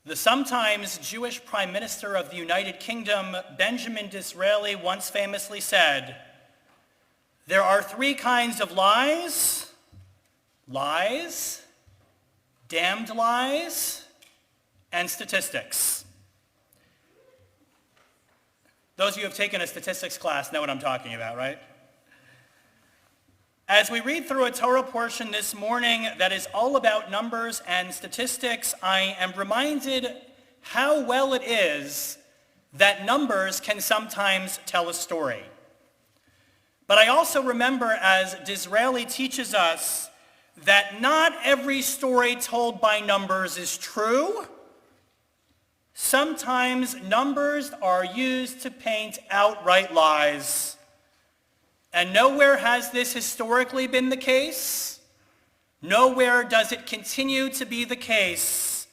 The sometimes Jewish Prime Minister of the United Kingdom, Benjamin Disraeli, once famously said, "There are three kinds of lies: lies, damned lies, and statistics." Those of you who have taken a statistics class know what I'm talking about, right? As we read through a Torah portion this morning that is all about numbers and statistics, I am reminded how well it is that numbers can sometimes tell a story. But I also remember, as Disraeli teaches us, that not every story told by numbers is true. Sometimes numbers are used to paint outright lies. And nowhere has this historically been the case, nowhere does it continue to be the case,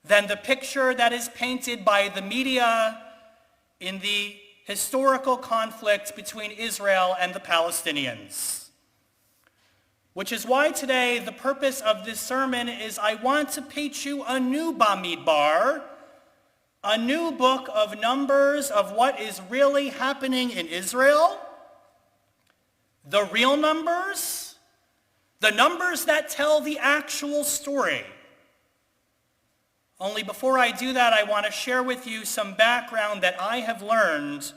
than the picture that is painted by the media in the historical conflict between Israel and the Palestinians. Which is why today the purpose of this sermon is I want to paint you a new Bamidbar, a new book of numbers of what is really happening in Israel. The real numbers, the numbers that tell the actual story. Only before I do that, I want to share with you some background that I have learned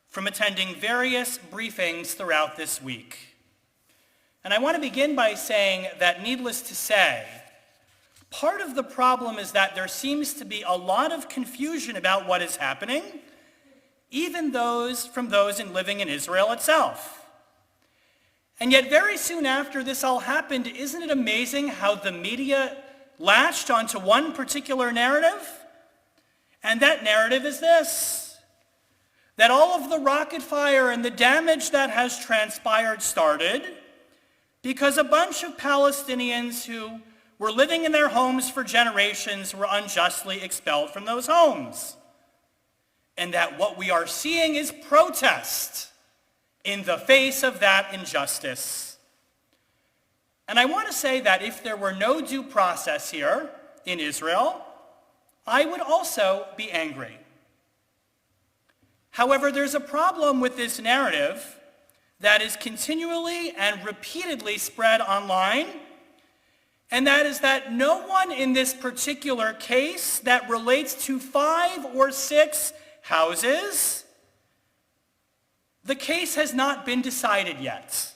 from attending various briefings throughout this week. And I want to begin by saying that, needless to say, part of the problem is that there seems to be a lot of confusion about what is happening, even from those living in Israel itself. And yet very soon after this all happened, isn't it amazing how the media latched onto one particular narrative? And that narrative is this: that all of the rocket fire and the damage that has transpired started because a bunch of Palestinians who were living in their homes for generations were unjustly expelled from those homes. And that what we are seeing is protest in the face of that injustice. And I want to say that if there were no due process here in Israel, I would also be angry. However, there's a problem with this narrative that is continually and repeatedly spread online, and that is that no one in this particular case that relates to 5 or 6 houses, the case has not been decided yet.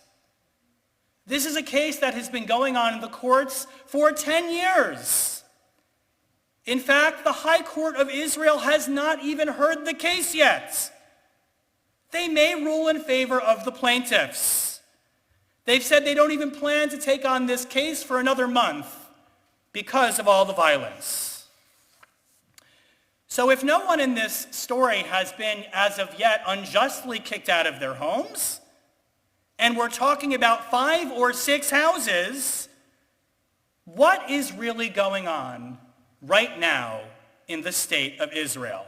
This is a case that has been going on in the courts for 10 years. In fact, the High Court of Israel has not even heard the case yet. They may rule in favor of the plaintiffs. They've said they don't even plan to take on this case for another month because of all the violence. So if no one in this story has been, as of yet, unjustly kicked out of their homes, and we're talking about 5 or 6 houses, what is really going on right now in the state of Israel?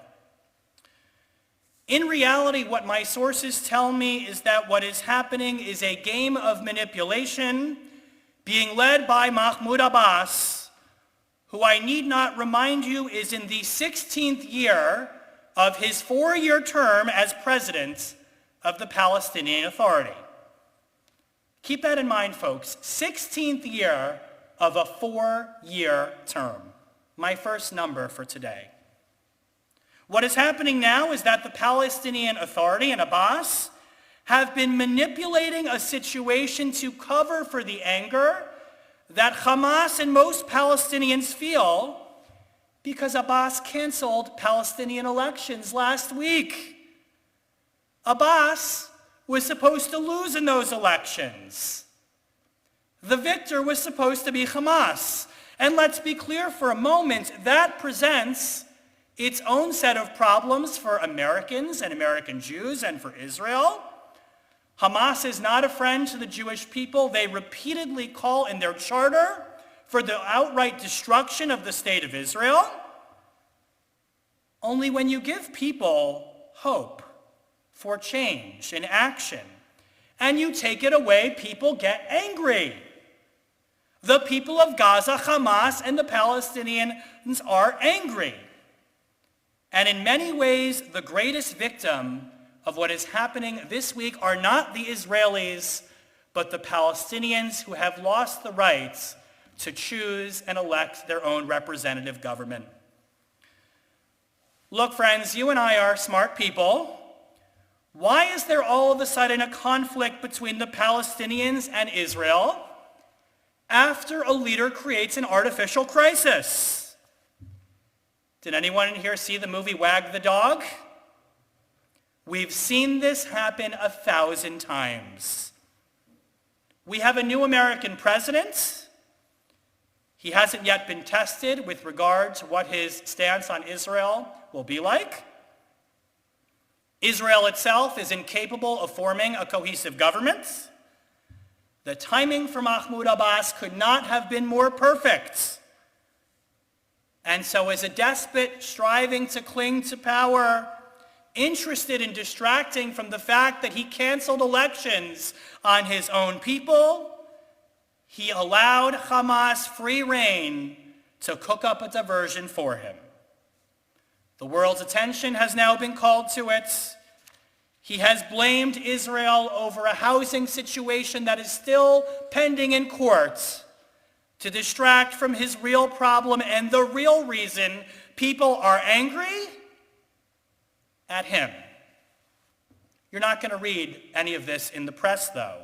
In reality, what my sources tell me is that what is happening is a game of manipulation being led by Mahmoud Abbas, who I need not remind you is in the 16th year of his 4-year term as president of the Palestinian Authority. Keep that in mind, folks. 16th year of a 4-year term. My first number for today. What is happening now is that the Palestinian Authority and Abbas have been manipulating a situation to cover for the anger that Hamas and most Palestinians feel because Abbas canceled Palestinian elections last week. Abbas was supposed to lose in those elections. The victor was supposed to be Hamas. And let's be clear for a moment, that presents its own set of problems for Americans and American Jews and for Israel. Hamas is not a friend to the Jewish people. They repeatedly call in their charter for the outright destruction of the state of Israel. Only when you give people hope for change and action, and you take it away, people get angry. The people of Gaza, Hamas, and the Palestinians are angry. And in many ways, the greatest victim of what is happening this week are not the Israelis, but the Palestinians who have lost the rights to choose and elect their own representative government. Look, friends, you and I are smart people. Why is there all of a sudden a conflict between the Palestinians and Israel after a leader creates an artificial crisis? Did anyone in here see the movie Wag the Dog? We've seen this happen 1,000 times. We have a new American president. He hasn't yet been tested with regard to what his stance on Israel will be like. Israel itself is incapable of forming a cohesive government. The timing for Mahmoud Abbas could not have been more perfect. And so as a despot striving to cling to power, interested in distracting from the fact that he canceled elections on his own people, he allowed Hamas free rein to cook up a diversion for him. The world's attention has now been called to it. He has blamed Israel over a housing situation that is still pending in court to distract from his real problem and the real reason people are angry at him. You're not going to read any of this in the press, though,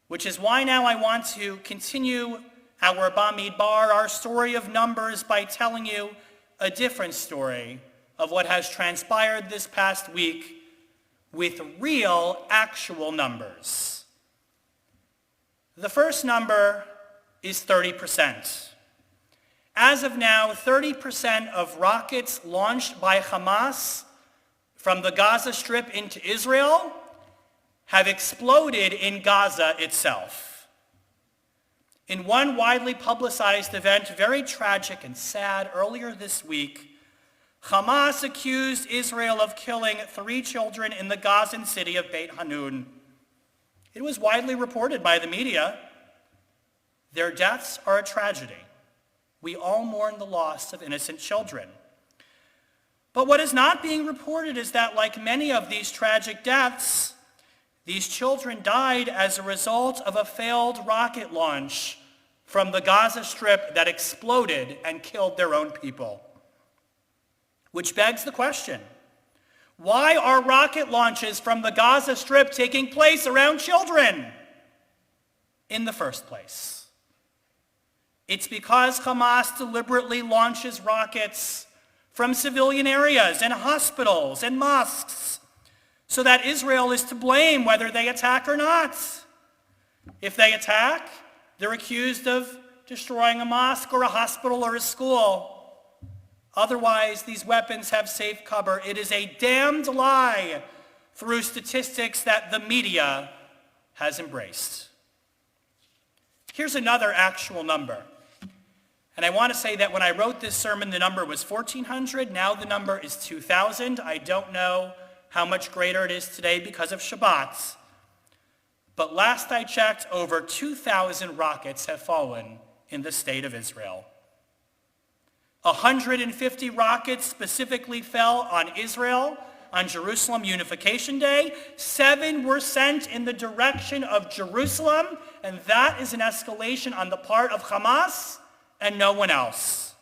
which is why now I want to continue our Bamidbar, our story of numbers, by telling you a different story of what has transpired this past week with real, actual numbers. The first number is 30%. As of now, 30% of rockets launched by Hamas from the Gaza Strip into Israel have exploded in Gaza itself. In one widely publicized event, very tragic and sad, earlier this week, Hamas accused Israel of killing 3 children in the Gazan city of Beit Hanun. It was widely reported by the media. Their deaths are a tragedy. We all mourn the loss of innocent children. But what is not being reported is that, like many of these tragic deaths, these children died as a result of a failed rocket launch from the Gaza Strip that exploded and killed their own people. Which begs the question, why are rocket launches from the Gaza Strip taking place around children in the first place? It's because Hamas deliberately launches rockets from civilian areas and hospitals and mosques so that Israel is to blame whether they attack or not. If they attack, they're accused of destroying a mosque or a hospital or a school. Otherwise, these weapons have safe cover. It is a damned lie through statistics that the media has embraced. Here's another actual number. And I want to say that when I wrote this sermon, the number was 1,400. Now the number is 2,000. I don't know how much greater it is today because of Shabbat. But last I checked, over 2,000 rockets have fallen in the state of Israel. 150 rockets specifically fell on Israel on Jerusalem Unification Day. 7 were sent in the direction of Jerusalem, and that is an escalation on the part of Hamas and no one else.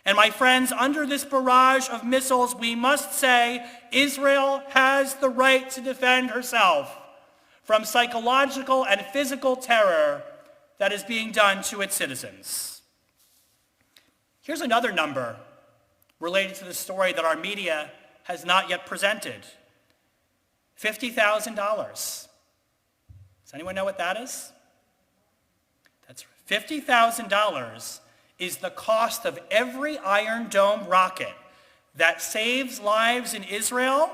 And my friends, under this barrage of missiles, we must say Israel has the right to defend herself from psychological and physical terror that is being done to its citizens. Here's another number related to the story that our media has not yet presented. $50,000. Does anyone know what that is? That's $50,000 is the cost of every Iron Dome rocket that saves lives in Israel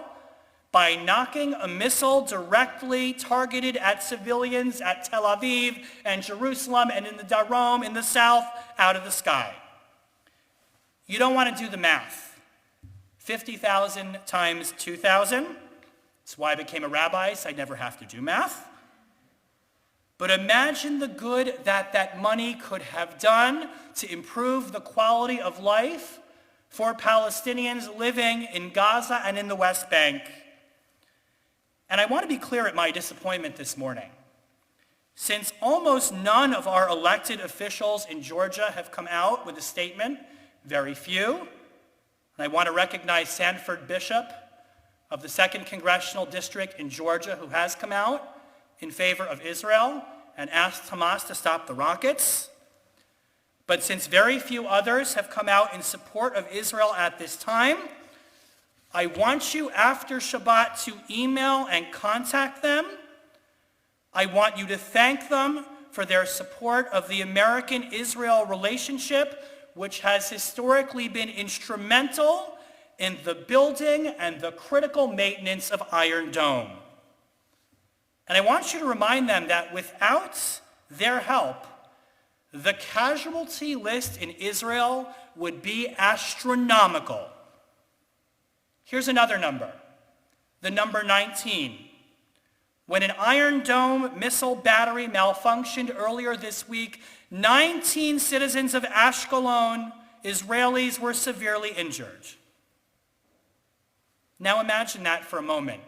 by knocking a missile directly targeted at civilians at Tel Aviv and Jerusalem and in the Darom in the south out of the sky. You don't want to do the math. 50,000 times 2,000. That's why I became a rabbi, so I never have to do math. But imagine the good that that money could have done to improve the quality of life for Palestinians living in Gaza and in the West Bank. And I want to be clear at my disappointment this morning. Since almost none of our elected officials in Georgia have come out with a statement, very few, and I want to recognize Sanford Bishop of the 2nd Congressional District in Georgia, who has come out in favor of Israel and asked Hamas to stop the rockets. But since very few others have come out in support of Israel at this time, I want you after Shabbat to email and contact them. I want you to thank them for their support of the American-Israel relationship, which has historically been instrumental in the building and the critical maintenance of Iron Dome. And I want you to remind them that without their help, the casualty list in Israel would be astronomical. Here's another number, the number 19. When an Iron Dome missile battery malfunctioned earlier this week, 19 citizens of Ashkelon, Israelis, were severely injured. Now imagine that for a moment.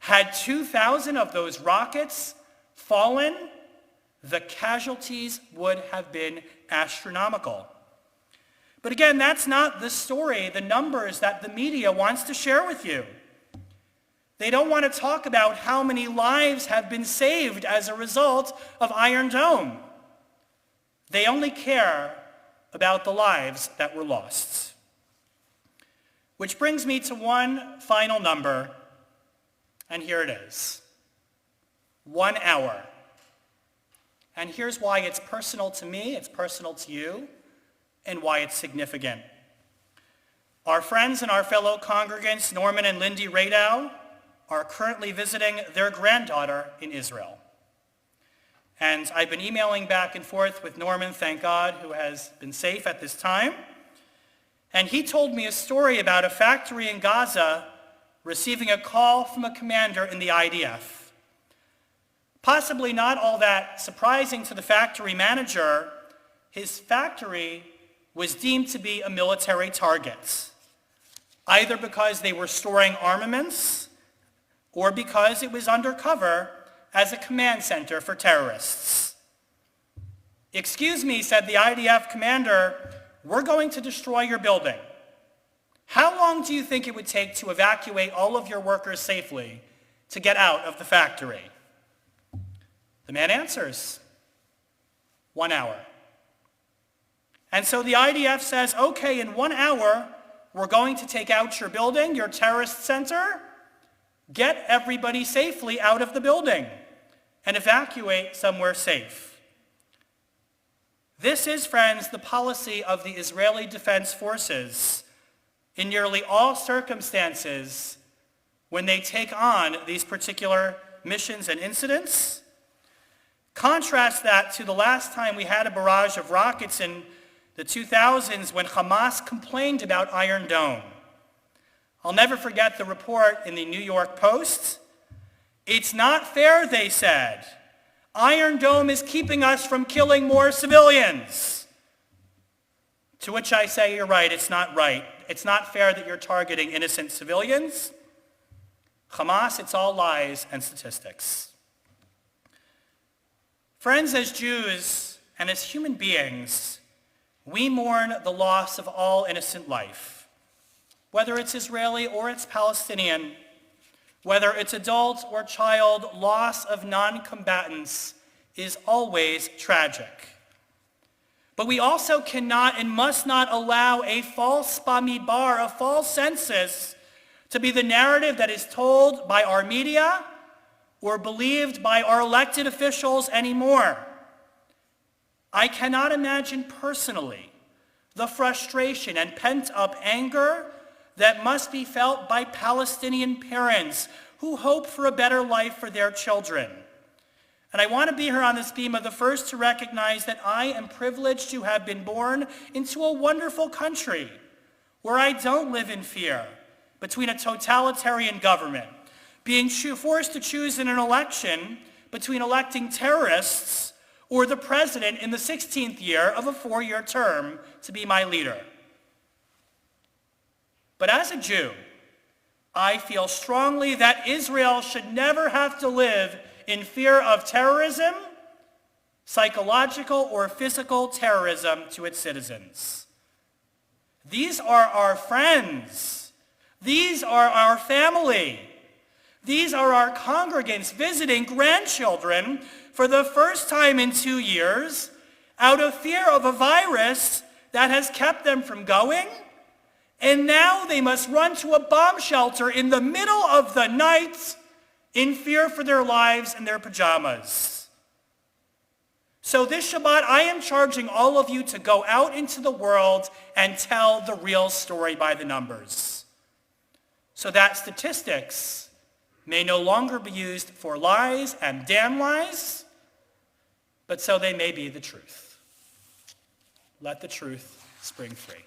Had 2,000 of those rockets fallen, the casualties would have been astronomical. But again, that's not the story, the numbers that the media wants to share with you. They don't want to talk about how many lives have been saved as a result of Iron Dome. They only care about the lives that were lost. Which brings me to one final number, and here it is. 1 hour. And here's why it's personal to me, it's personal to you, and why it's significant. Our friends and our fellow congregants, Norman and Lindy Radow, are currently visiting their granddaughter in Israel. And I've been emailing back and forth with Norman, thank God, who has been safe at this time. And he told me a story about a factory in Gaza receiving a call from a commander in the IDF. Possibly not all that surprising to the factory manager, his factory was deemed to be a military target, either because they were storing armaments or because it was undercover as a command center for terrorists. "Excuse me," said the IDF commander, "we're going to destroy your building. How long do you think it would take to evacuate all of your workers safely to get out of the factory?" The man answers, 1 hour. And so the IDF says, okay, in 1 hour, we're going to take out your building, your terrorist center, get everybody safely out of the building, and evacuate somewhere safe. This is, friends, the policy of the Israeli Defense Forces in nearly all circumstances when they take on these particular missions and incidents. Contrast that to the last time we had a barrage of rockets in the 2000s when Hamas complained about Iron Dome. I'll never forget the report in the New York Post. "It's not fair," they said. "Iron Dome is keeping us from killing more civilians." To which I say, you're right, it's not right. It's not fair that you're targeting innocent civilians. Hamas, it's all lies and statistics. Friends, as Jews and as human beings, we mourn the loss of all innocent life, whether it's Israeli or it's Palestinian, whether it's adult or child, loss of non-combatants is always tragic. But we also cannot and must not allow a false bamidbar, a false census, to be the narrative that is told by our media or believed by our elected officials anymore. I cannot imagine personally the frustration and pent-up anger that must be felt by Palestinian parents who hope for a better life for their children. And I want to be here on this bema the first to recognize that I am privileged to have been born into a wonderful country where I don't live in fear between a totalitarian government, being forced to choose in an election between electing terrorists or the president in the 16th year of a 4-year term to be my leader. But as a Jew, I feel strongly that Israel should never have to live in fear of terrorism, psychological or physical terrorism to its citizens. These are our friends. These are our family. These are our congregants visiting grandchildren for the first time in 2 years out of fear of a virus that has kept them from going, and now they must run to a bomb shelter in the middle of the night in fear for their lives in their pajamas. So this Shabbat, I am charging all of you to go out into the world and tell the real story by the numbers, so that statistics may no longer be used for lies and damn lies, but so they may be the truth. Let the truth spring free.